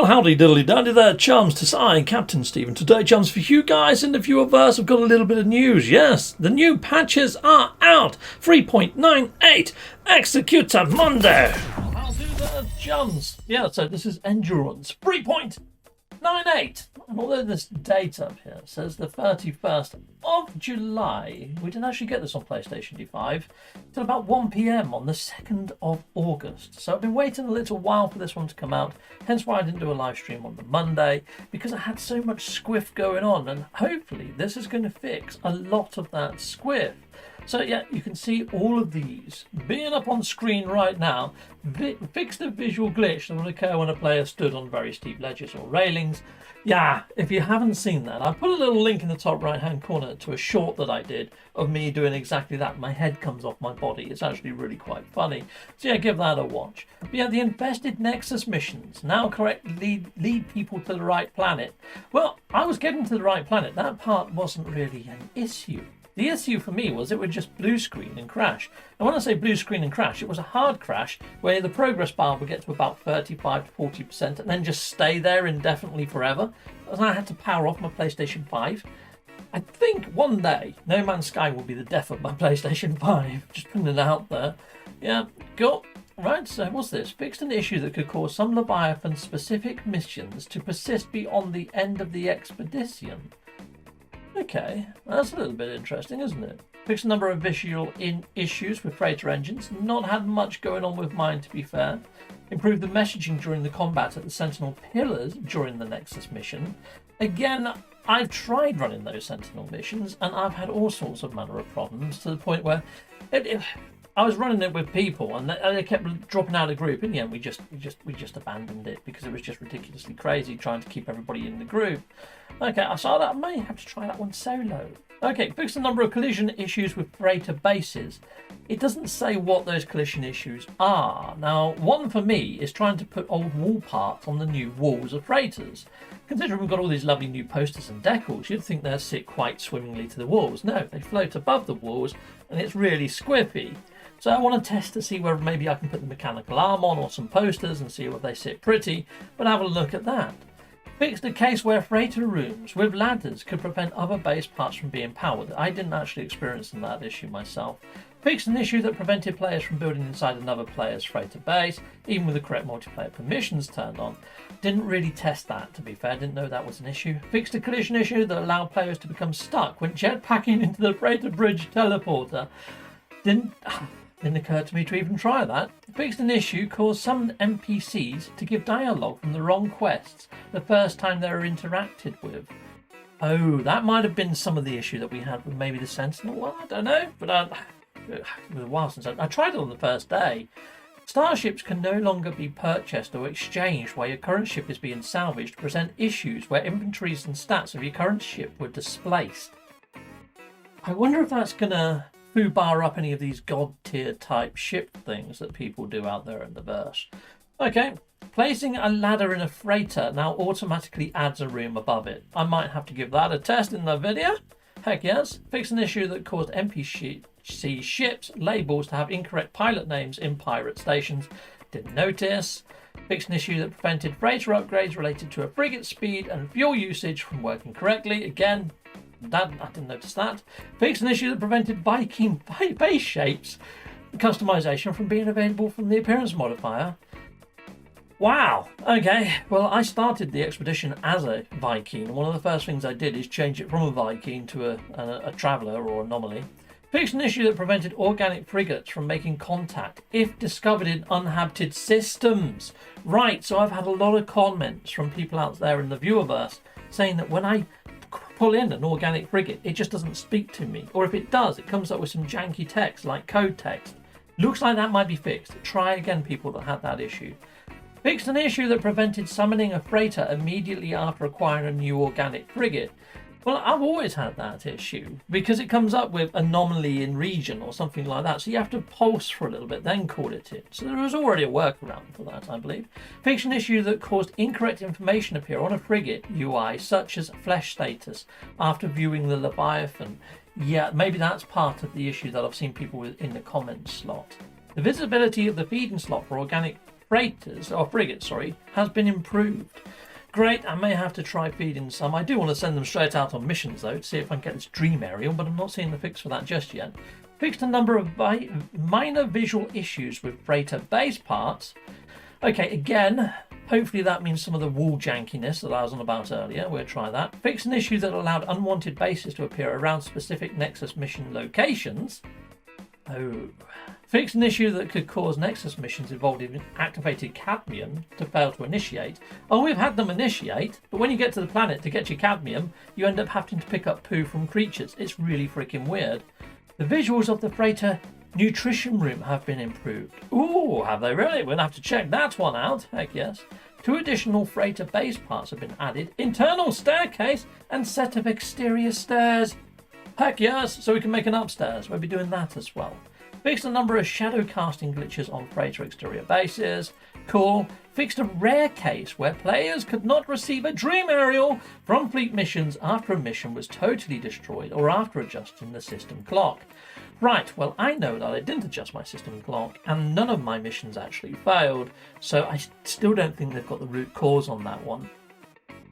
Well, howdy diddly dandy there, chums. Tis I, nCaptainSteve, and today, chums, for you guys in the viewerverse, I've got a little bit of news. Yes, the new patches are out. 3.98 Executor Monday. How do the chums? Yeah, so this is Endurance 3.98. And although this date up here says the 31st of July, we didn't actually get this on PlayStation 5 till about 1 PM on the 2nd of August. So I've been waiting a little while for this one to come out, hence why I didn't do a live stream on the Monday, because I had so much squiff going on, and hopefully this is going to fix a lot of that squiff. So yeah, you can see all of these being up on screen right now. Fix the visual glitch that will occur when a player stood on very steep ledges or railings. Yeah, if you haven't seen that, I put a little link in the top right hand corner to a short that I did of me doing exactly that. My head comes off my body. It's actually really quite funny. So yeah, give that a watch. But yeah, the Infested Nexus missions now correctly lead people to the right planet. Well, I was getting to the right planet. That part wasn't really an issue. The issue for me was it would just blue screen and crash. And when I say blue screen and crash, it was a hard crash where the progress bar would get to about 35 to 40% and then just stay there indefinitely forever. And I had to power off my PlayStation 5. I think one day No Man's Sky will be the death of my PlayStation 5. Just putting it out there. Yeah, cool. Right, so what's this? Fixed an issue that could cause some Leviathan-specific missions to persist beyond the end of the expedition. Okay, that's a little bit interesting, isn't it? Fixed a number of visual issues with freighter engines. Not had much going on with mine, to be fair. Improved the messaging during the combat at the Sentinel Pillars during the Nexus mission. Again, I've tried running those Sentinel missions, and I've had all sorts of manner of problems to the point where I was running it with people, and they kept dropping out of the group. In the end, we just abandoned it because it was just ridiculously crazy trying to keep everybody in the group. Okay, I saw that. I may have to try that one solo. Okay, fixed a number of collision issues with freighter bases. It doesn't say what those collision issues are. Now, one for me is trying to put old wall parts on the new walls of freighters. Considering we've got all these lovely new posters and decals, you'd think they'd sit quite swimmingly to the walls. No, they float above the walls, and it's really squiffy. So I want to test to see whether maybe I can put the mechanical arm on or some posters and see whether they sit pretty, but have a look at that. Fixed a case where freighter rooms with ladders could prevent other base parts from being powered. I didn't actually experience that issue myself. Fixed an issue that prevented players from building inside another player's freighter base, even with the correct multiplayer permissions turned on. Didn't really test that, to be fair, didn't know that was an issue. Fixed a collision issue that allowed players to become stuck when jetpacking into the freighter bridge teleporter. Didn't occur to me to even try that. Fixed an issue caused some NPCs to give dialogue from the wrong quests the first time they were interacted with. Oh, that might have been some of the issue that we had with maybe the Sentinel one, I don't know. But it was a while since I tried it on the first day. Starships can no longer be purchased or exchanged while your current ship is being salvaged to present issues where inventories and stats of your current ship were displaced. I wonder if that's gonna bar up any of these god tier type ship things that people do out there in the verse. Okay, placing a ladder in a freighter now automatically adds a room above it. I might have to give that a test in the video. Heck yes. Fix an issue that caused NPC ships labels to have incorrect pilot names in pirate stations. Didn't notice. Fixed an issue that prevented freighter upgrades related to a frigate speed and fuel usage from working correctly. Again, I didn't notice that. Fixed an issue that prevented Viking base shapes customization from being available from the appearance modifier. Wow. Okay. Well, I started the expedition as a Viking, and one of the first things I did is change it from a Viking to a traveller or anomaly. Fixed an issue that prevented organic frigates from making contact if discovered in uninhabited systems. Right. So I've had a lot of comments from people out there in the viewerverse saying that when I pull in an organic frigate, it just doesn't speak to me, or if it does, it comes up with some janky text like code text. Looks like that might be fixed. Try again, people that had that issue. Fixed an issue that prevented summoning a freighter immediately after acquiring a new organic frigate. Well, I've always had that issue because it comes up with anomaly in region or something like that. So you have to pulse for a little bit, then call it in. So there was already a workaround for that, I believe. Fixed an issue that caused incorrect information appear on a frigate UI, such as flesh status, after viewing the Leviathan. Yeah, maybe that's part of the issue that I've seen people in the comments slot. The visibility of the feeding slot for organic freighters, or frigates, sorry, has been improved. Great, I may have to try feeding some. I do want to send them straight out on missions though, to see if I can get this dream aerial, but I'm not seeing the fix for that just yet. Fixed a number of minor visual issues with freighter base parts. Okay, again, hopefully that means some of the wall jankiness that I was on about earlier. We'll try that. Fixed an issue that allowed unwanted bases to appear around specific Nexus mission locations. Oh. Fixed an issue that could cause Nexus missions involving activated cadmium to fail to initiate. Oh, we've had them initiate, but when you get to the planet to get your cadmium, you end up having to pick up poo from creatures. It's really freaking weird. The visuals of the freighter nutrition room have been improved. Ooh, have they really? We'll have to check that one out. Heck yes. 2 additional freighter base parts have been added. Internal staircase and set of exterior stairs. Heck yes, so we can make an upstairs. We'll be doing that as well. Fixed a number of shadow casting glitches on freighter exterior bases. Cool. Fixed a rare case where players could not receive a dream aerial from fleet missions after a mission was totally destroyed or after adjusting the system clock. Right, well, I know that I didn't adjust my system clock and none of my missions actually failed, so I still don't think they've got the root cause on that one.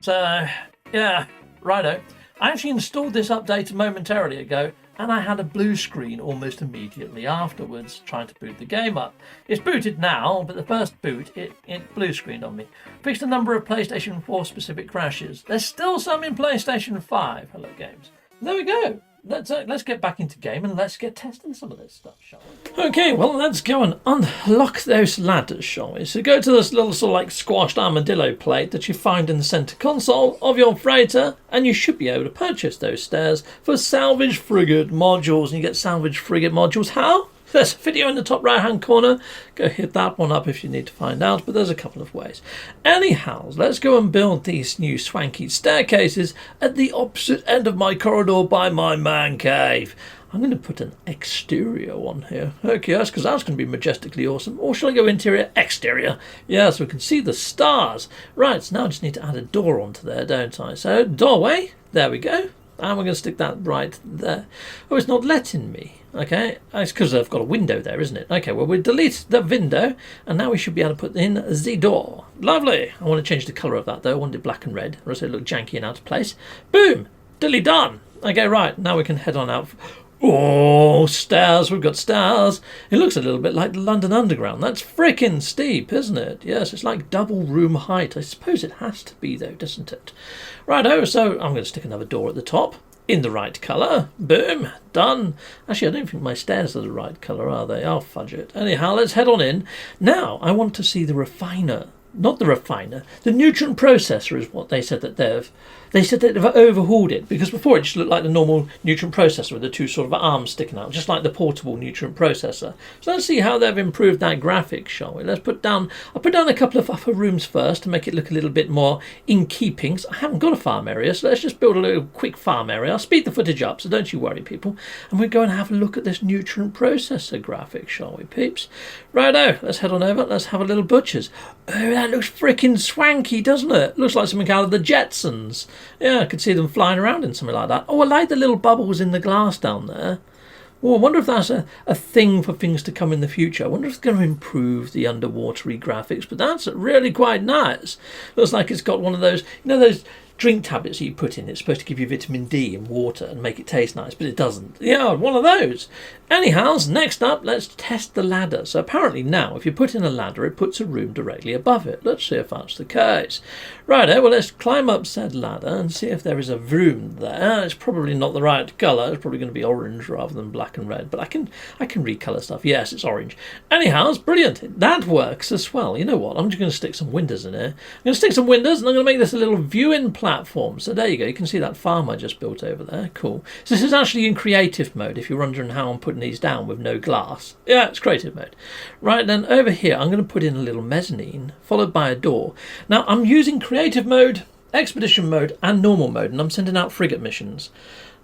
So, yeah, righto. I actually installed this update momentarily ago and I had a blue screen almost immediately afterwards trying to boot the game up. It's booted now, but the first boot, it blue screened on me. Fixed a number of PlayStation 4 specific crashes. There's still some in PlayStation 5. Hello, games. There we go. Let's get back into game and let's get testing some of this stuff, shall we? Okay, well, let's go and unlock those ladders, shall we? So go to this little sort of like squashed armadillo plate that you find in the center console of your freighter, and you should be able to purchase those stairs for salvage frigate modules. And you get salvage frigate modules. How? There's a video in the top right hand corner. Go hit that one up if you need to find out, but there's a couple of ways. Anyhow, let's go and build these new swanky staircases at the opposite end of my corridor by my man cave. I'm going to put an exterior one here. Okay, yes, because that's going to be majestically awesome. Or shall I go interior? Exterior. Yeah, so we can see the stars. Right, so now I just need to add a door onto there, don't I? So, doorway. There we go. And we're going to stick that right there. Oh, it's not letting me. Okay, it's because I've got a window there, isn't it? Okay, well, we'll delete the window, and now we should be able to put in the door. Lovely. I want to change the colour of that, though. I want it black and red, or else it look janky and out of place. Boom! Dilly done! Okay, right, now we can head on out. Oh, stairs. We've got stairs. It looks a little bit like the London Underground. That's frickin' steep, isn't it? Yes, it's like double room height. I suppose it has to be, though, doesn't it? Righto, so I'm going to stick another door at the top in the right colour. Boom. Done. Actually, I don't think my stairs are the right colour, are they? I'll fudge it. Anyhow, let's head on in. Now, I want to see the refiner. Not the refiner. The nutrient processor is what they said that they've overhauled it, because before it just looked like the normal nutrient processor with the 2 sort of arms sticking out, just like the portable nutrient processor. So let's see how they've improved that graphic, shall we? I'll put down a couple of upper rooms first to make it look a little bit more in keeping. So I haven't got a farm area, so let's just build a little quick farm area. I'll speed the footage up, so don't you worry, people. And we're going to have a look at this nutrient processor graphic, shall we, peeps? Righto, let's head on over. Let's have a little butcher's. Oh, that looks freaking swanky, doesn't it? Looks like something out of the Jetsons. Yeah, I could see them flying around in something like that. Oh, I like the little bubbles in the glass down there. Oh, I wonder if that's a thing for things to come in the future. I wonder if it's going to improve the underwatery graphics, but that's really quite nice. Looks like it's got one of those, those drink tablets that you put in. It's supposed to give you vitamin D and water and make it taste nice, but it doesn't. Yeah, one of those. Anyhow, next up, let's test the ladder. So apparently now, if you put in a ladder, it puts a room directly above it. Let's see if that's the case. Righto, well, let's climb up said ladder and see if there is a room there. It's probably not the right colour. It's probably going to be orange rather than black and red, but I can recolour stuff. Yes, it's orange. Anyhow, it's brilliant. That works as well. You know what? I'm just going to stick some windows in here. I'm going to stick some windows, and I'm going to make this a little viewing platform. So there you go. You can see that farm I just built over there. Cool. So this is actually in creative mode, if you're wondering how I'm putting these down with no glass. Yeah, it's creative mode. Right, then over here, I'm going to put in a little mezzanine, followed by a door. Now, I'm using creative mode, expedition mode, and normal mode, and I'm sending out frigate missions.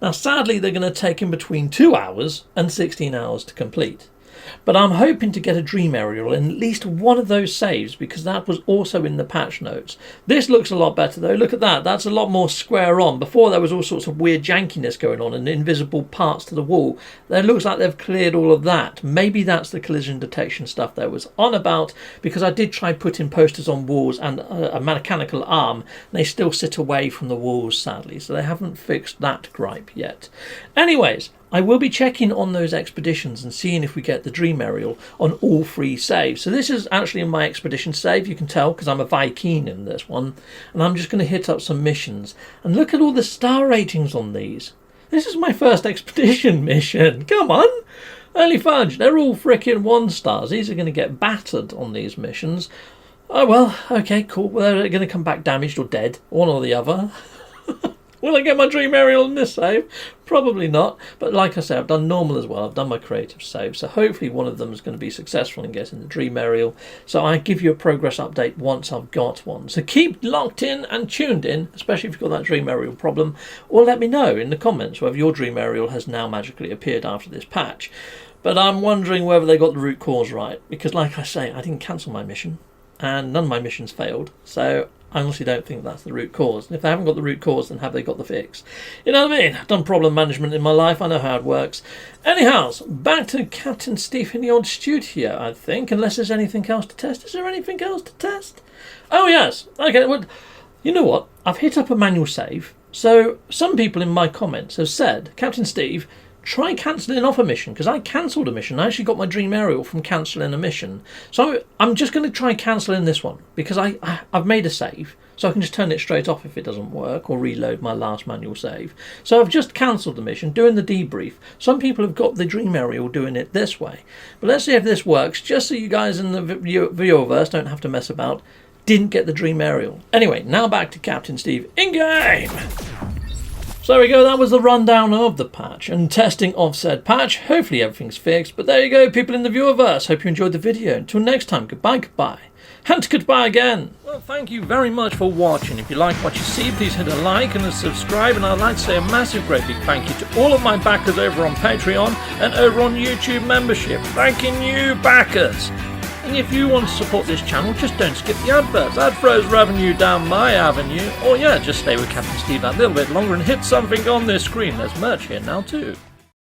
Now, sadly, they're going to take in between 2 hours and 16 hours to complete. But I'm hoping to get a dream aerial in at least one of those saves, because that was also in the patch notes. This looks a lot better though. Look at that. That's a lot more square on. Before there was all sorts of weird jankiness going on and invisible parts to the wall. It looks like they've cleared all of that. Maybe that's the collision detection stuff there was on about, because I did try putting posters on walls and a mechanical arm, and they still sit away from the walls, sadly. So they haven't fixed that gripe yet. Anyways, I will be checking on those expeditions and seeing if we get the dream aerial on all 3 saves. So this is actually in my expedition save, you can tell, because I'm a Viking in this one. And I'm just going to hit up some missions. And look at all the star ratings on these. This is my first expedition mission. Come on. Holy fudge, they're all frickin' 1 stars. These are going to get battered on these missions. Oh well, okay, cool. Well, they're going to come back damaged or dead, one or the other. Will I get my dream aerial in this save? Probably not. But like I say, I've done normal as well. I've done my creative save. So hopefully one of them is going to be successful in getting the dream aerial. So I give you a progress update once I've got one. So keep locked in and tuned in, especially if you've got that dream aerial problem. Or let me know in the comments whether your dream aerial has now magically appeared after this patch. But I'm wondering whether they got the root cause right. Because like I say, I didn't cancel my mission. And none of my missions failed. So I honestly don't think that's the root cause. And if they haven't got the root cause, then have they got the fix? You know what I mean? I've done problem management in my life. I know how it works. Anyhow, back to Captain Steve in the old studio, I think. Unless there's anything else to test. Is there anything else to test? Oh, yes. Okay, well, you know what? I've hit up a manual save. So some people in my comments have said, Captain Steve, try cancelling off a mission, because I cancelled a mission. I actually got my dream aerial from cancelling a mission. So I'm just going to try cancelling this one, because I've made a save, so I can just turn it straight off if it doesn't work, or reload my last manual save. So I've just cancelled the mission, doing the debrief. Some people have got the dream aerial doing it this way. But let's see if this works, just so you guys in the viewerverse don't have to mess about. Didn't get the dream aerial. Anyway, now back to Captain Steve in-game. So there we go, that was the rundown of the patch and testing of said patch. Hopefully everything's fixed, but there you go, people in the viewerverse. Hope you enjoyed the video. Until next time, goodbye, goodbye. And goodbye again. Well, thank you very much for watching. If you like what you see, please hit a like and a subscribe. And I'd like to say a massive, great big thank you to all of my backers over on Patreon and over on YouTube membership. Thanking you, backers. And if you want to support this channel, just don't skip the adverts. That throws revenue down my avenue. Or yeah, just stay with Captain Steve that little bit longer and hit something on this screen. There's merch here now too.